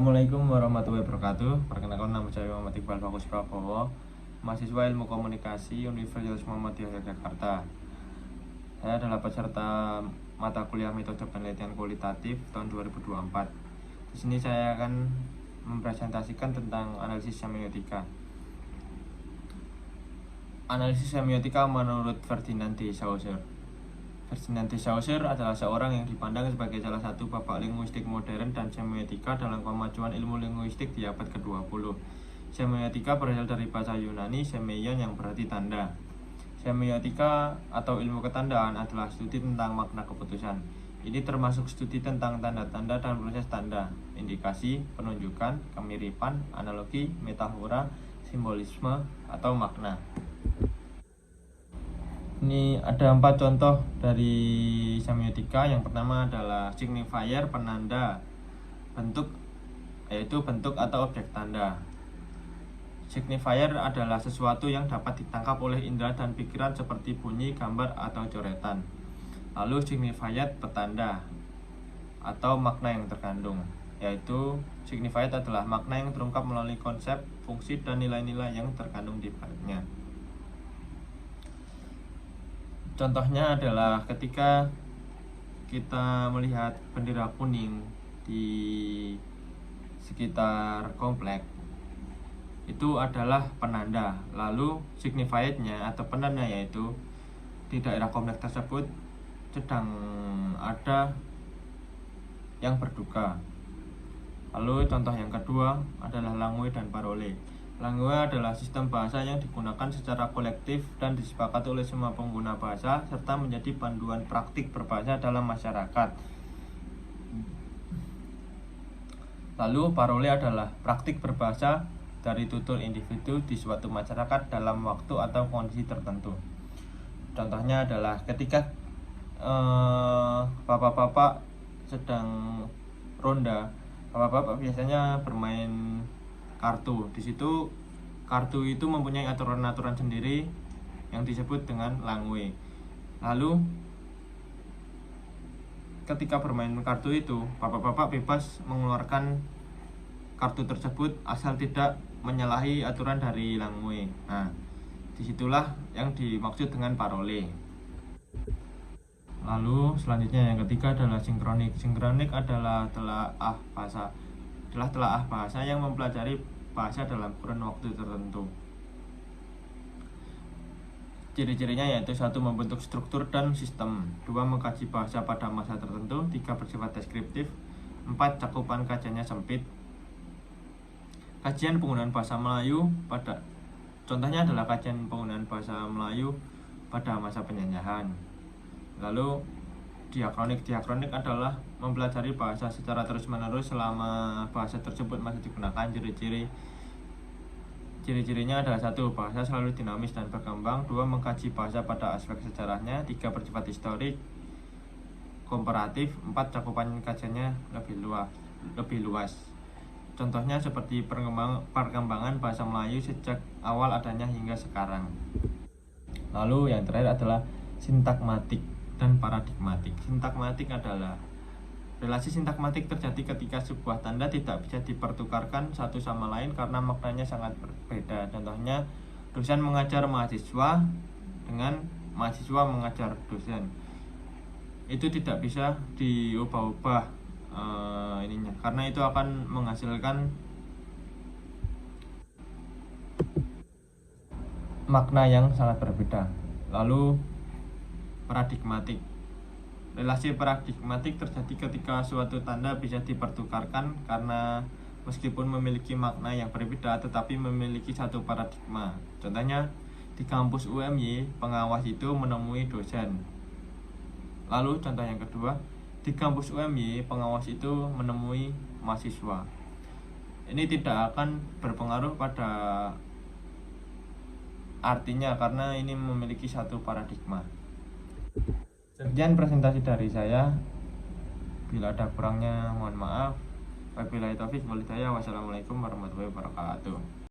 Assalamualaikum warahmatullahi wabarakatuh. Perkenalkan, nama saya Muhammad Iqbal Bagus Prabowo, mahasiswa Ilmu Komunikasi Universitas Muhammadiyah Yogyakarta. Saya adalah peserta mata kuliah Metode Penelitian Kualitatif tahun 2024. Di sini saya akan mempresentasikan tentang analisis semiotika. Analisis semiotika menurut Ferdinand de Saussure. Ferdinand de Saussure adalah seorang yang dipandang sebagai salah satu bapak linguistik modern dan semiotika dalam kemajuan ilmu linguistik di abad ke-20. Semiotika berasal dari bahasa Yunani semeion yang berarti tanda. Semiotika atau ilmu ketandaan adalah studi tentang makna keputusan. Ini termasuk studi tentang tanda-tanda dan proses tanda, indikasi, penunjukan, kemiripan, analogi, metafora, simbolisme, atau makna. Ini ada 4 contoh dari semiotika. Yang pertama adalah signifier, penanda bentuk, yaitu bentuk atau objek tanda. Signifier adalah sesuatu yang dapat ditangkap oleh indera dan pikiran seperti bunyi, gambar, atau coretan. Lalu signified, petanda atau makna yang terkandung, yaitu signified adalah makna yang terungkap melalui konsep, fungsi, dan nilai-nilai yang terkandung di baliknya. Contohnya adalah ketika kita melihat bendera kuning di sekitar komplek, itu adalah penanda. Lalu signified-nya atau penanda yaitu di daerah komplek tersebut sedang ada yang berduka. Lalu contoh yang kedua adalah langue dan parole. Langue adalah sistem bahasa yang digunakan secara kolektif dan disepakati oleh semua pengguna bahasa serta menjadi panduan praktik berbahasa dalam masyarakat. Lalu parole adalah praktik berbahasa dari tutur individu di suatu masyarakat dalam waktu atau kondisi tertentu. Contohnya adalah ketika bapak-bapak sedang ronda, bapak-bapak biasanya bermain kartu. Di situ kartu itu mempunyai aturan-aturan sendiri yang disebut dengan langue. Lalu ketika bermain kartu itu, bapak-bapak bebas mengeluarkan kartu tersebut asal tidak menyalahi aturan dari langue. Nah, disitulah yang dimaksud dengan parole. Lalu selanjutnya yang ketiga adalah sinkronik. Sinkronik adalah telaah bahasa yang mempelajari bahasa dalam kurun waktu tertentu. Ciri-cirinya yaitu 1. Membentuk struktur dan sistem, 2. Mengkaji bahasa pada masa tertentu, 3. Bersifat deskriptif, 4. Cakupan kajiannya sempit. Kajian penggunaan bahasa Melayu pada contohnya adalah kajian penggunaan bahasa Melayu pada masa penjajahan. Lalu diakronik adalah mempelajari bahasa secara terus-menerus selama bahasa tersebut masih digunakan. Ciri-cirinya adalah 1. Bahasa selalu dinamis dan berkembang, 2. Mengkaji bahasa pada aspek sejarahnya, 3. Bersifat historik komparatif, 4. Cakupan kajiannya lebih luas. Contohnya seperti perkembangan bahasa Melayu sejak awal adanya hingga sekarang. Lalu yang terakhir adalah sintakmatik dan paradigmatik. Sintakmatik adalah relasi sintakmatik terjadi ketika sebuah tanda tidak bisa dipertukarkan satu sama lain karena maknanya sangat berbeda. Contohnya dosen mengajar mahasiswa dengan mahasiswa mengajar dosen. Itu tidak bisa diubah-ubah ininya, karena itu akan menghasilkan makna yang sangat berbeda. Lalu paradigmatik. Relasi paradigmatik terjadi ketika suatu tanda bisa dipertukarkan karena meskipun memiliki makna yang berbeda tetapi memiliki satu paradigma. Contohnya di kampus UMY, pengawas itu menemui dosen. Lalu contoh yang kedua, di kampus UMY, pengawas itu menemui mahasiswa. Ini tidak akan berpengaruh pada artinya karena ini memiliki satu paradigma. Sekian presentasi dari saya. Bila ada kurangnya mohon maaf. Wabillahi taufiq wal hidayah. Wassalamualaikum warahmatullahi wabarakatuh.